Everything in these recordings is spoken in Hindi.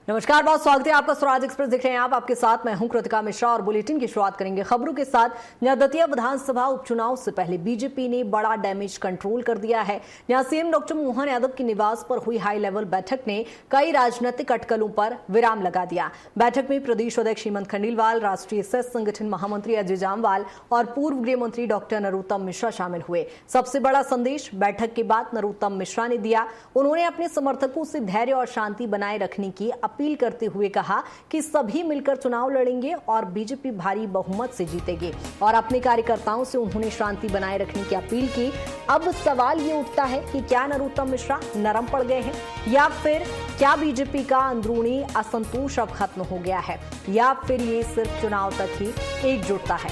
नमस्कार, बहुत स्वागत है आपका। स्वराज एक्सप्रेस देख रहे हैं आप। आपके साथ मैं हूं कृतिका मिश्रा और बुलेटिन की शुरुआत करेंगे खबरों के साथ। दतिया विधानसभा उपचुनाव से पहले बीजेपी ने बड़ा डैमेज कंट्रोल कर दिया है। यहां सीएम डॉक्टर मोहन यादव के निवास पर हुई हाई लेवल बैठक ने कई राजनीतिक अटकलों पर विराम लगा दिया। बैठक में प्रदेश अध्यक्ष हेमंत खंडेलवाल, राष्ट्रीय सेस संगठन महामंत्री अजय जामवाल और पूर्व गृह मंत्री डॉक्टर नरोत्तम मिश्रा शामिल हुए। सबसे बड़ा संदेश बैठक के बाद नरोत्तम मिश्रा ने दिया। उन्होंने अपने समर्थकों से धैर्य और शांति बनाए रखने की अपील करते हुए कहा कि सभी मिलकर चुनाव लड़ेंगे और बीजेपी भारी बहुमत से जीतेगी। और अपने कार्यकर्ताओं से उन्होंने शांति बनाए रखने की अपील की। अब सवाल ये उठता है कि क्या नरोत्तम मिश्रा नरम पड़ गए हैं या फिर क्या बीजेपी का अंदरूनी असंतोष अब खत्म हो गया है या फिर ये सिर्फ चुनाव तक ही एकजुटता है।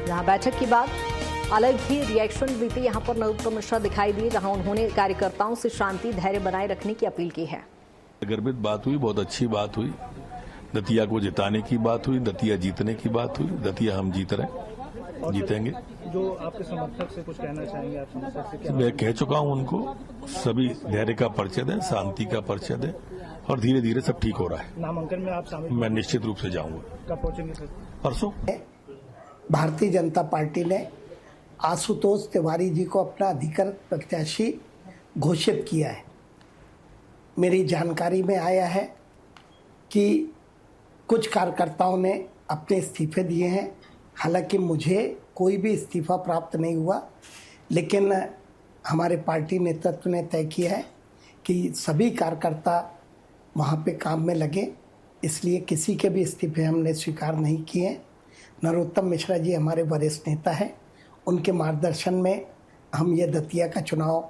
यहां बैठक के बाद अलग ही रिएक्शन देते यहां पर नरोत्तम मिश्रा दिखाई दिए, जहां उन्होंने कार्यकर्ताओं से शांति धैर्य बनाए रखने की अपील की है। गर्वित बात हुई, बहुत अच्छी बात हुई। दतिया को जिताने की बात हुई, दतिया जीतने की बात हुई। दतिया हम जीत रहे, जीतेंगे। जो आपके समर्थक से कुछ कहना चाहेंगे आप समर्थक से क्या? मैं कह चुका हूं उनको, सभी धैर्य का परिचय दें, शांति का परिचय दें और धीरे धीरे सब ठीक हो रहा है। नामांकन में आप शामिल? मैं निश्चित रूप से जाऊंगा। कब पहुंचेंगे सर? परसों। भारतीय जनता पार्टी ने आशुतोष तिवारी जी को अपना अधिकृत प्रत्याशी घोषित किया है। मेरी जानकारी में आया है कि कुछ कार्यकर्ताओं ने अपने इस्तीफे दिए हैं। हालांकि मुझे कोई भी इस्तीफा प्राप्त नहीं हुआ, लेकिन हमारे पार्टी नेतृत्व ने तय किया है कि सभी कार्यकर्ता वहाँ पे काम में लगे, इसलिए किसी के भी इस्तीफे हमने स्वीकार नहीं किए। नरोत्तम मिश्रा जी हमारे वरिष्ठ नेता हैं, उनके मार्गदर्शन में हम ये दतिया का चुनाव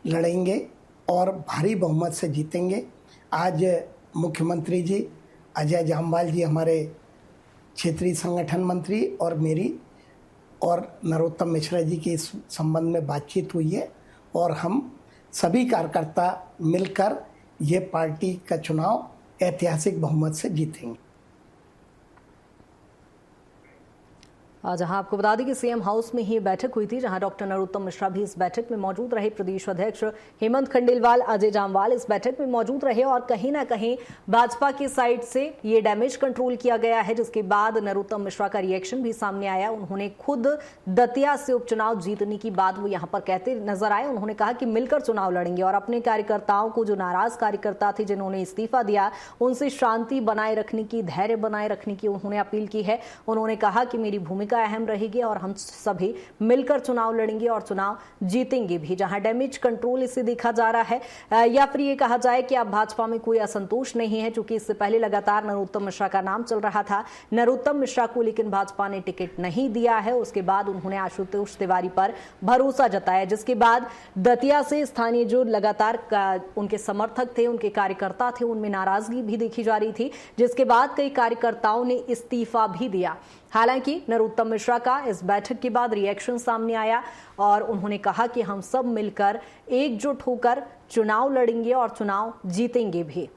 लड़ेंगे और भारी बहुमत से जीतेंगे। आज मुख्यमंत्री जी अजय जामवाल जी, हमारे क्षेत्रीय संगठन मंत्री, और मेरी और नरोत्तम मिश्रा जी की इस संबंध में बातचीत हुई है और हम सभी कार्यकर्ता मिलकर ये पार्टी का चुनाव ऐतिहासिक बहुमत से जीतेंगे। जहां आपको बता दें कि सीएम हाउस में ही बैठक हुई थी, जहां डॉक्टर नरोत्तम मिश्रा भी इस बैठक में मौजूद रहे। प्रदेश अध्यक्ष हेमंत खंडेलवाल, अजय जामवाल इस बैठक में मौजूद रहे और कहीं ना कहीं भाजपा की साइड से ये डैमेज कंट्रोल किया गया है, जिसके बाद नरोत्तम मिश्रा का रिएक्शन भी सामने आया। उन्होंने खुद दतिया से उपचुनाव जीतने की बात वो यहाँ पर कहते नजर आए। उन्होंने कहा कि मिलकर चुनाव लड़ेंगे और अपने कार्यकर्ताओं को, जो नाराज कार्यकर्ता थे जिन्होंने इस्तीफा दिया, उनसे शांति बनाए रखने की, धैर्य बनाए रखने की उन्होंने अपील की है। उन्होंने कहा कि मेरी भूमिका अहम रहेगी और हम सभी मिलकर चुनाव लड़ेंगे और चुनाव जीतेंगे भी। जहां डैमेज कंट्रोल इसे देखा जा रहा है या फिर ये कहा जाए कि अब भाजपा में कोई असंतोष नहीं है, क्योंकि इससे पहले लगातार नरोत्तम मिश्रा का नाम चल रहा था। नरोत्तम मिश्रा को लेकिन भाजपा ने टिकट नहीं दिया है। उसके बाद उन्होंने आशुतोष तिवारी पर भरोसा जताया, जिसके बाद दतिया से स्थानीय जो लगातार उनके समर्थक थे, उनके कार्यकर्ता थे, उनमें नाराजगी भी देखी जा रही थी, जिसके बाद कई कार्यकर्ताओं ने इस्तीफा भी दिया। हालांकि नरोत्तम मिश्रा का इस बैठक के बाद रिएक्शन सामने आया और उन्होंने कहा कि हम सब मिलकर एकजुट होकर चुनाव लड़ेंगे और चुनाव जीतेंगे भी।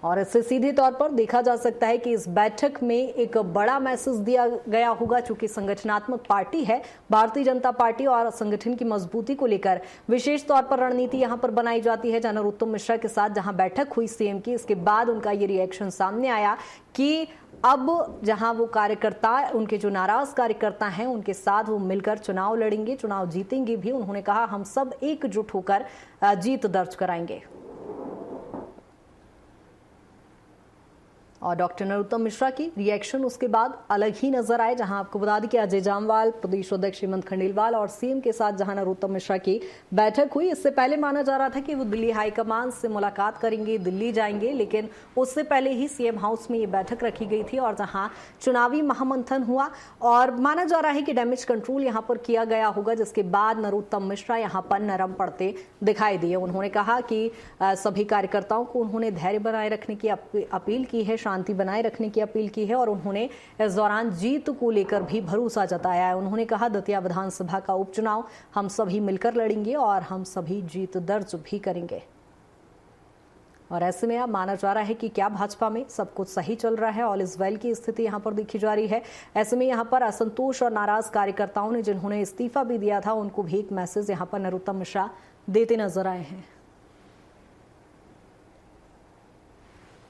और इससे सीधे तौर पर देखा जा सकता है कि इस बैठक में एक बड़ा मैसेज दिया गया होगा, चूंकि संगठनात्मक पार्टी है भारतीय जनता पार्टी और संगठन की मजबूती को लेकर विशेष तौर पर रणनीति यहां पर बनाई जाती है। जहां नरोत्तम मिश्रा के साथ जहां बैठक हुई सीएम की, इसके बाद उनका ये रिएक्शन सामने आया कि अब जहां वो कार्यकर्ता, उनके जो नाराज कार्यकर्ता हैं, उनके साथ वो मिलकर चुनाव लड़ेंगे, चुनाव जीतेंगे भी। उन्होंने कहा हम सब एकजुट होकर जीत दर्ज कराएंगे। और डॉक्टर नरोत्तम मिश्रा की रिएक्शन उसके बाद अलग ही नजर आए, जहां आपको बता दें कि अजय जामवाल, प्रदेश अध्यक्ष हेमंत खंडेलवाल और सीएम के साथ जहां नरोत्तम मिश्रा की बैठक हुई। इससे पहले माना जा रहा था कि वो दिल्ली हाईकमान से मुलाकात करेंगे, दिल्ली जाएंगे, लेकिन उससे पहले ही सीएम हाउस में ये बैठक रखी गई थी और जहां चुनावी महामंथन हुआ और माना जा रहा है कि डैमेज कंट्रोल यहाँ पर किया गया होगा, जिसके बाद नरोत्तम मिश्रा यहाँ पर नरम पड़ते दिखाई दिए। उन्होंने कहा कि सभी कार्यकर्ताओं को उन्होंने धैर्य बनाए रखने की अपील की है, शांति बनाए रखने की अपील की है और उन्होंने इस दौरान जीत को लेकर भी भरोसा जताया है। उन्होंने कहा दतिया विधानसभा का उपचुनाव हम सभी मिलकर लड़ेंगे और हम सभी जीत दर्ज भी करेंगे। और ऐसे में अब माना जा रहा है कि क्या भाजपा में सब कुछ सही चल रहा है, ऑल इज वेल की स्थिति यहां पर देखी जा रही है। ऐसे में यहां पर असंतोष और नाराज कार्यकर्ताओं ने जिन्होंने इस्तीफा भी दिया था, उनको भी एक मैसेज यहां पर नरोत्तम मिश्रा देते नजर आए हैं।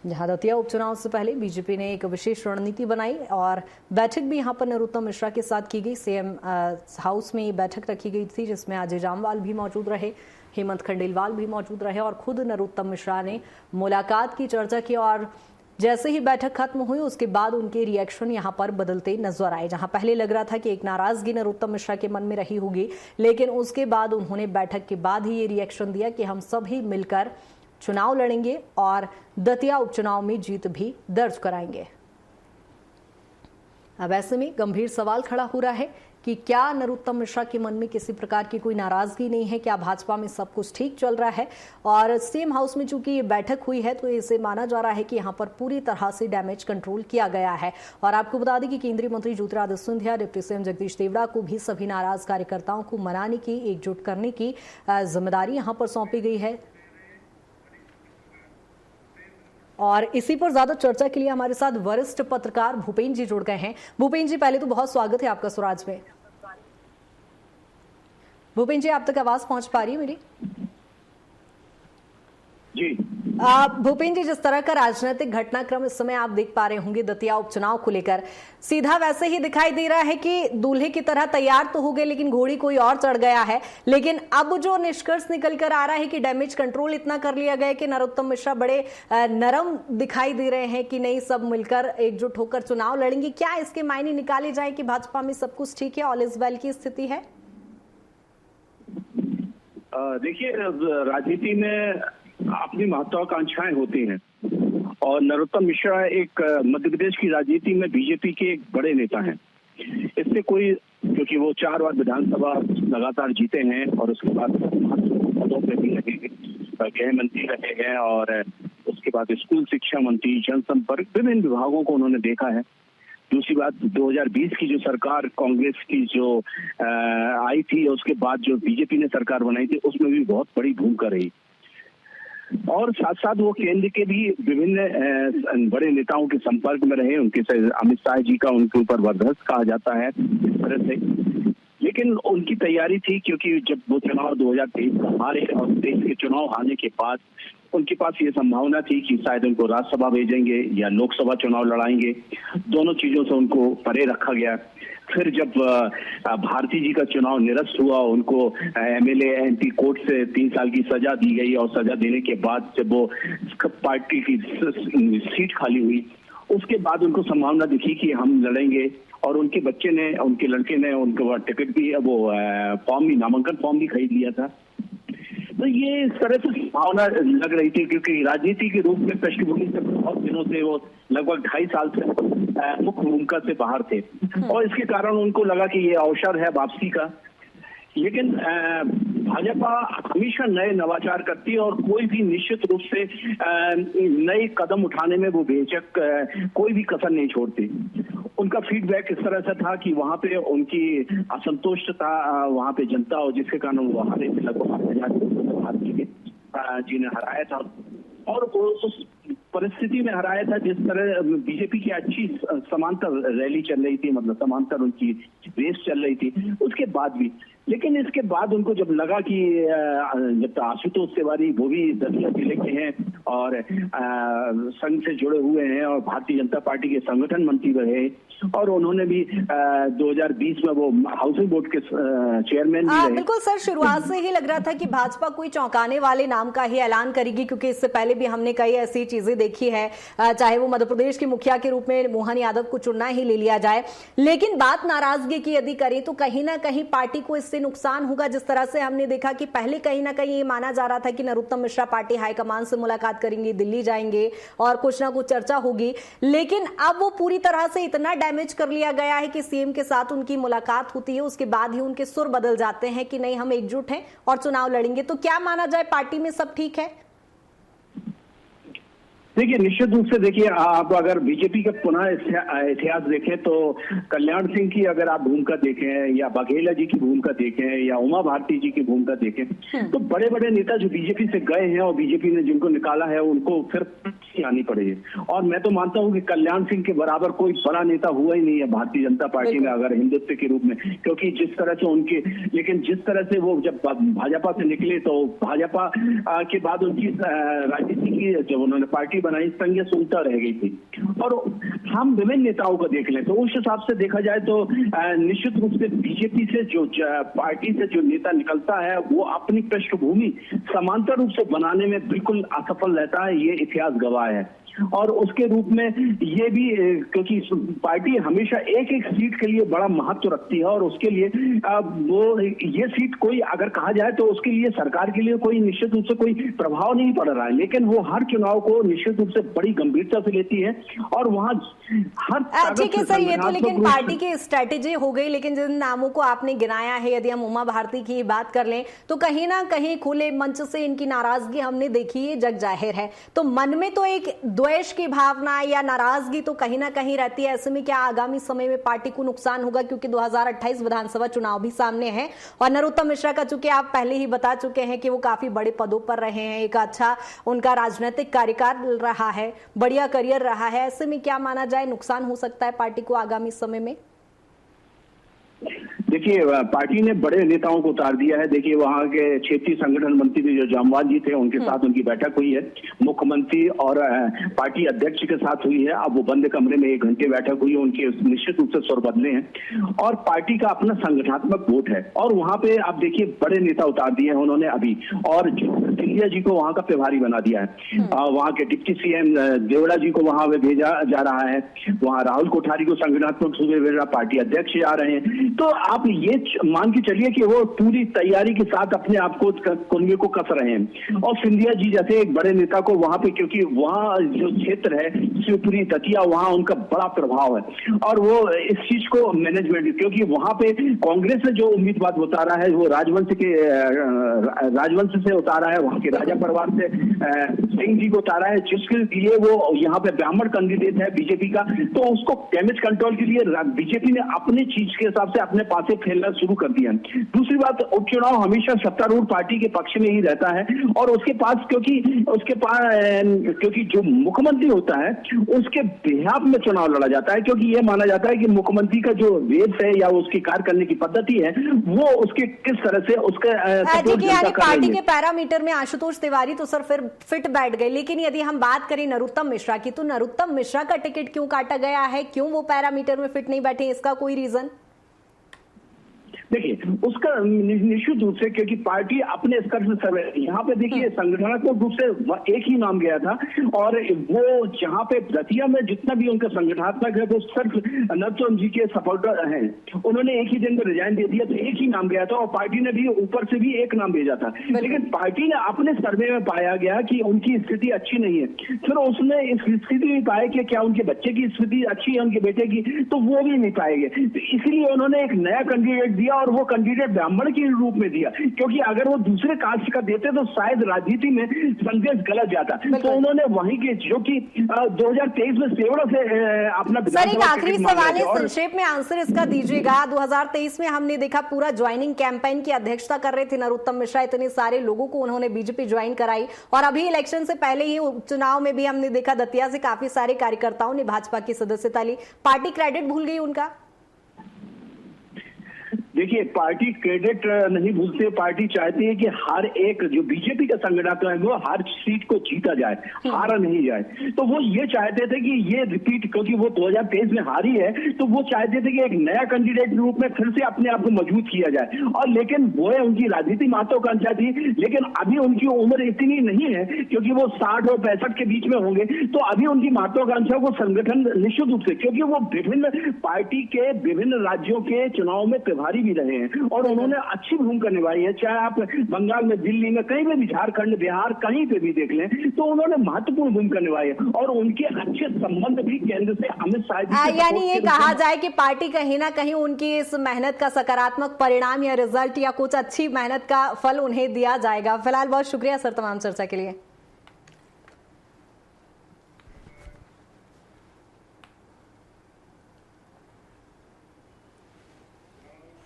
जहां दतिया उपचुनाव से पहले बीजेपी ने एक विशेष रणनीति बनाई और बैठक भी यहां पर नरोत्तम मिश्रा के साथ की गई। सीएम हाउस में ये बैठक रखी गई थी जिसमें अजय जामवाल भी मौजूद रहे, हेमंत खंडेलवाल भी मौजूद रहे और खुद नरोत्तम मिश्रा ने मुलाकात की, चर्चा की और जैसे ही बैठक खत्म हुई उसके बाद उनके रिएक्शन यहां पर बदलते नजर आए। जहां पहले लग रहा था कि एक नाराजगी नरोत्तम मिश्रा के मन में रही होगी, लेकिन उसके बाद उन्होंने बैठक के बाद ही ये रिएक्शन दिया कि हम सभी मिलकर चुनाव लड़ेंगे और दतिया उपचुनाव में जीत भी दर्ज कराएंगे। अब ऐसे में गंभीर सवाल खड़ा हो रहा है कि क्या नरोत्तम मिश्रा के मन में किसी प्रकार की कोई नाराजगी नहीं है, क्या भाजपा में सब कुछ ठीक चल रहा है। और सीएम हाउस में चूंकि ये बैठक हुई है तो इसे माना जा रहा है कि यहाँ पर पूरी तरह से डैमेज कंट्रोल किया गया है। और आपको बता दें कि केंद्रीय मंत्री ज्योतिरादित्य सिंधिया, डिप्टी सीएम जगदीश देवड़ा को भी सभी नाराज कार्यकर्ताओं को मनाने की, एकजुट करने की जिम्मेदारी यहाँ पर सौंपी गई है। और इसी पर ज्यादा चर्चा के लिए हमारे साथ वरिष्ठ पत्रकार भूपेन जी जुड़ गए हैं। भूपेन जी, पहले तो बहुत स्वागत है आपका स्वराज में। भूपेन जी, आप तक आवाज पहुंच पा रही है मेरी? जी भूपेन जी, जिस तरह का राजनीतिक घटनाक्रम इस समय आप देख पा रहे होंगे दतिया उपचुनाव को लेकर, सीधा वैसे ही दिखाई दे रहा है कि दूल्हे की तरह तैयार तो हो गए लेकिन घोड़ी कोई और चढ़ गया है। लेकिन अब जो निष्कर्ष निकल कर आ रहा है कि डैमेज कंट्रोल इतना कर लिया गया कि नरोत्तम मिश्रा बड़े नरम दिखाई दे रहे हैं कि नहीं, सब मिलकर एकजुट होकर चुनाव लड़ेंगे। क्या इसके मायने निकाले जाए कि भाजपा में सब कुछ ठीक है, ऑल इज वेल की स्थिति है? देखिए, राजनीति में अपनी महत्वाकांक्षाएं होती हैं और नरोत्तम मिश्रा एक मध्य प्रदेश की राजनीति में बीजेपी के एक बड़े नेता हैं। इससे कोई, क्योंकि वो 4 बार विधानसभा लगातार जीते हैं और उसके बाद पदों पे भी रहे, गृह मंत्री रहे हैं और उसके बाद स्कूल शिक्षा मंत्री, जनसंपर्क, विभिन्न विभागों को उन्होंने देखा है। दूसरी बात, 2020 की जो सरकार कांग्रेस की जो आई थी, उसके बाद जो बीजेपी ने सरकार बनाई थी, उसमें भी बहुत बड़ी भूमिका रही। और साथ साथ वो केंद्र के भी विभिन्न बड़े नेताओं के संपर्क में रहे। उनके अमित शाह जी का उनके ऊपर वर्चस्व कहा जाता है इस तरह से। लेकिन उनकी तैयारी थी, क्योंकि जब वो चुनाव 2023 में हारे और देश के चुनाव हारने के बाद उनके पास ये संभावना थी कि शायद उनको राज्यसभा भेजेंगे या लोकसभा चुनाव लड़ाएंगे। दोनों चीजों से उनको परे रखा गया। फिर जब भारती जी का चुनाव निरस्त हुआ, उनको एमएलए एमपी कोर्ट से 3 साल की सजा दी गई और सजा देने के बाद जब वो पार्टी की सीट खाली हुई, उसके बाद उनको संभावना दिखी कि हम लड़ेंगे। और उनके बच्चे ने, उनके लड़के ने उनको टिकट भी, वो फॉर्म भी, नामांकन फॉर्म भी खरीद लिया था। तो ये इस तरह से भावना लग रही थी, क्योंकि राजनीति के रूप में पृष्ठभूमि से बहुत दिनों से वो लगभग 2.5 साल से मुख्य भूमिका से बाहर थे और इसके कारण उनको लगा कि ये अवसर है वापसी का। लेकिन भाजपा हमेशा नए नवाचार करती है और कोई भी निश्चित रूप से नए कदम उठाने में वो बेझिझक कोई भी कसर नहीं छोड़ती। उनका फीडबैक इस तरह से था कि वहां पे उनकी असंतुष्ट था, वहां पे जनता, और जिसके कारण वो हारे थे। लगभग 8,000 जी ने हराया था और उस परिस्थिति में हराया था जिस तरह बीजेपी की अच्छी समांतर रैली चल रही थी, मतलब समांतर उनकी रेस चल रही थी उसके बाद भी। लेकिन इसके बाद उनको जब लगा कि जब आशुतोष तिवारी, वो भी दतिया जिले के हैं और संघ से जुड़े हुए हैं और भारतीय जनता पार्टी के संगठन मंत्री रहे और उन्होंने भी 2020 में वो हाउसिंग बोर्ड के चेयरमैन भी रहे। बिल्कुल सर, शुरुआत से ही लग रहा था कि भाजपा कोई चौंकाने वाले नाम का ही ऐलान करेगी, क्योंकि इससे पहले भी हमने कई ऐसी चीजें देखी है, चाहे वो मध्य प्रदेश के मुखिया के रूप में मोहन यादव को चुनना ही ले लिया जाए। लेकिन बात नाराजगी की यदि करें तो कहीं ना कहीं पार्टी को इससे नुकसान होगा। जिस तरह से हमने देखा कि पहले कहीं ना कहीं ये माना जा रहा था कि नरोत्तम मिश्रा पार्टी हाईकमान से मुलाकात करेंगे, दिल्ली जाएंगे और कुछ ना कुछ चर्चा होगी। लेकिन अब वो पूरी तरह से इतना डैमेज कर लिया गया है कि सीएम के साथ उनकी मुलाकात होती है, उसके बाद ही उनके सुर बदल जाते हैं कि नहीं, हम एकजुट हैं और चुनाव लड़ेंगे। तो क्या माना जाए, पार्टी में सब ठीक है? देखिए, निश्चित रूप से देखिए, आप अगर बीजेपी का पुनः इतिहास देखें तो कल्याण सिंह की अगर आप भूमिका देखें या बघेला जी की भूमिका देखें या उमा भारती जी की भूमिका देखें तो बड़े बड़े नेता जो बीजेपी से गए हैं और बीजेपी ने जिनको निकाला है उनको फिर आनी पड़ेगी। और मैं तो मानता हूं कि कल्याण सिंह के बराबर कोई बड़ा नेता हुआ ही नहीं है भारतीय जनता पार्टी में अगर हिंदुत्व के रूप में, क्योंकि जिस तरह से उनके, लेकिन जिस तरह से वो जब भाजपा से निकले तो भाजपा के बाद उनकी राजनीति की जब उन्होंने पार्टी बनाई, संघीय सुनता रह गई थी। और हम विभिन्न नेताओं को देख लें तो उस हिसाब से देखा जाए तो निश्चित रूप से बीजेपी से जो पार्टी से जो नेता निकलता है वो अपनी पृष्ठभूमि समांतर रूप से बनाने में बिल्कुल असफल रहता है, ये इतिहास गवाह है। और उसके रूप में ये भी क्योंकि पार्टी हमेशा एक एक सीट के लिए बड़ा महत्व रखती है और उसके लिए वो ये सीट कोई अगर कहा जाए तो उसके लिए सरकार के लिए कोई निश्चित रूप से कोई प्रभाव नहीं पड़ रहा है, लेकिन वो हर चुनाव को निश्चित रूप से बड़ी गंभीरता से लेती है और वहां हर ठीक है सर, ये तो लेकिन पार्टी की स्ट्रेटेजी हो गई। लेकिन जिन नामों को आपने गिनाया है, यदि हम उमा भारती की बात कर लें तो कहीं ना कहीं खुले मंच से इनकी नाराजगी हमने देखी है, जग जाहिर है। तो मन में तो एक द्वेष की भावना या नाराजगी तो कहीं ना कहीं रहती है। ऐसे में क्या आगामी समय में पार्टी को नुकसान होगा, क्योंकि 2028 विधानसभा चुनाव भी सामने है और नरोत्तम मिश्रा का चूंकि आप पहले ही बता चुके हैं कि वो काफी बड़े पदों पर रहे हैं, एक अच्छा उनका राजनीतिक कार्यकाल रहा है, बढ़िया करियर रहा है। ऐसे में क्या माना जाए नुकसान हो सकता है पार्टी को आगामी समय में? देखिए, पार्टी ने बड़े नेताओं को उतार दिया है। देखिए, वहां के क्षेत्रीय संगठन मंत्री जो जामवाल जी थे उनके साथ उनकी बैठक हुई है, मुख्यमंत्री और पार्टी अध्यक्ष के साथ हुई है। अब वो बंद कमरे में 1 घंटे बैठक हुई है, उनके निश्चित रूप से स्वर बदले हैं और पार्टी का अपना संगठनात्मक वोट है। और वहां पे आप देखिए बड़े नेता उतार दिए हैं उन्होंने अभी, और सिंधिया जी को वहां का प्रभारी बना दिया है। वहां के डिप्टी सीएम देवड़ा जी को वहां भेजा जा रहा है, वहां राहुल कोठारी को संगठनात्मक सूबे भेजा, पार्टी अध्यक्ष आ रहे हैं। तो आप ये मान के चलिए कि वो पूरी तैयारी के साथ अपने आप को कुनबे को कस रहे हैं। और सिंधिया जी जैसे एक बड़े नेता को वहां पे, क्योंकि वहां जो क्षेत्र है शिवपुरी दतिया, वहां उनका बड़ा प्रभाव है और वो इस चीज को मैनेजमेंट, क्योंकि वहां पे कांग्रेस से जो उम्मीदवार उतारा है वो राजवंश से उतारा है, वहां के राजा परिवार से सिंह जी को उतारा है, जिसके लिए वो यहाँ पे ब्राह्मण कैंडिडेट है बीजेपी का। तो उसको डैमेज कंट्रोल के लिए बीजेपी ने अपनी चीज के हिसाब से अपने पास फैलना शुरू कर दिया। दूसरी बात, उपचुनाव हमेशा सत्तारूढ़ पार्टी के पक्ष में ही रहता है और उसके पास क्योंकि जो मुख्यमंत्री होता है उसके बिहाफ में चुनाव लड़ा जाता है, क्योंकि यह माना जाता है कि मुख्यमंत्री का जो वेश है या उसकी कार्य करने की पद्धति है वो उसके किस तरह से उसके पार्टी के पैरामीटर में आशुतोष तिवारी तो सर फिर फिट बैठ गए। लेकिन यदि हम बात करें नरोत्तम मिश्रा की, तो नरोत्तम मिश्रा का टिकट क्यों काटा गया है, क्यों वो पैरामीटर में फिट नहीं बैठे, इसका कोई रीजन? देखिए, उसका निश्चित रूप से क्योंकि पार्टी अपने स्तर से सर्वे, यहाँ पे देखिए संगठनात्मक रूप से एक ही नाम गया था और वो जहाँ पे दतिया में जितना भी उनका संगठनात्मक है वो सिर्फ नरोत्तम जी के सपोर्टर हैं। उन्होंने एक ही दिन में रिजाइन दे दिया, तो एक ही नाम गया था और पार्टी ने भी ऊपर से भी एक नाम भेजा था। लेकिन पार्टी ने अपने सर्वे में पाया गया कि उनकी स्थिति अच्छी नहीं है। फिर उसने इस स्थिति में पाया कि क्या उनके बच्चे की स्थिति अच्छी है, उनके बेटे की, तो वो भी नहीं पाएंगे। तो इसलिए उन्होंने एक नया कैंडिडेट दिया और वो कैंडिडेट ब्राह्मण के रूप में दिया, क्योंकि अगर वो दूसरे कास्ट का देते तो शायद राजनीति में संदेश गलत जाता। तो उन्होंने वहीं के जो कि 2023 में सेवड़ा से अपना सर एक आखिरी सवाल है, संक्षेप में आंसर इसका दीजिएगा। 2023 में हमने देखा पूरा ज्वाइनिंग कैंपेन की अध्यक्षता कर रहे थे नरोत्तम मिश्रा, इतने सारे लोगों को उन्होंने बीजेपी ज्वाइन कराई और अभी इलेक्शन से पहले ही चुनाव में भी हमने देखा दतिया से काफी सारे कार्यकर्ताओं ने भाजपा की सदस्यता ली। पार्टी क्रेडिट भूल गई उनका? देखिए, पार्टी क्रेडिट नहीं भूलते, पार्टी चाहती है कि हर एक जो बीजेपी का संगठन है वो हर सीट को जीता जाए, हारा नहीं जाए। तो वो ये चाहते थे कि ये रिपीट, क्योंकि वो 2023 में हारी है तो वो चाहते थे कि एक नया कैंडिडेट रूप में फिर से अपने आप को मजबूत किया जाए। और लेकिन वो है उनकी राजनीतिक महत्वाकांक्षा थी, लेकिन अभी उनकी उम्र इतनी नहीं है क्योंकि वो 60 और 65 के बीच में होंगे। तो अभी उनकी महत्वाकांक्षा को संगठन निश्चित रूप से, क्योंकि वो विभिन्न पार्टी के विभिन्न राज्यों के चुनाव में प्रभारी भी रहे हैं और उन्होंने अच्छी भूमिका निभाई है। चाहे आप बंगाल में, दिल्ली में, कहीं में भी, झारखंड, बिहार, कहीं पे भी देख लें तो उन्होंने महत्वपूर्ण भूमिका निभाई है और उनके अच्छे संबंध भी केंद्र से अमित शाह। यानी ये कहा जाए कि पार्टी कहीं ना कहीं उनकी इस मेहनत का सकारात्मक परिणाम या रिजल्ट या कुछ अच्छी मेहनत का फल उन्हें दिया जाएगा। फिलहाल बहुत शुक्रिया सर तमाम चर्चा के लिए।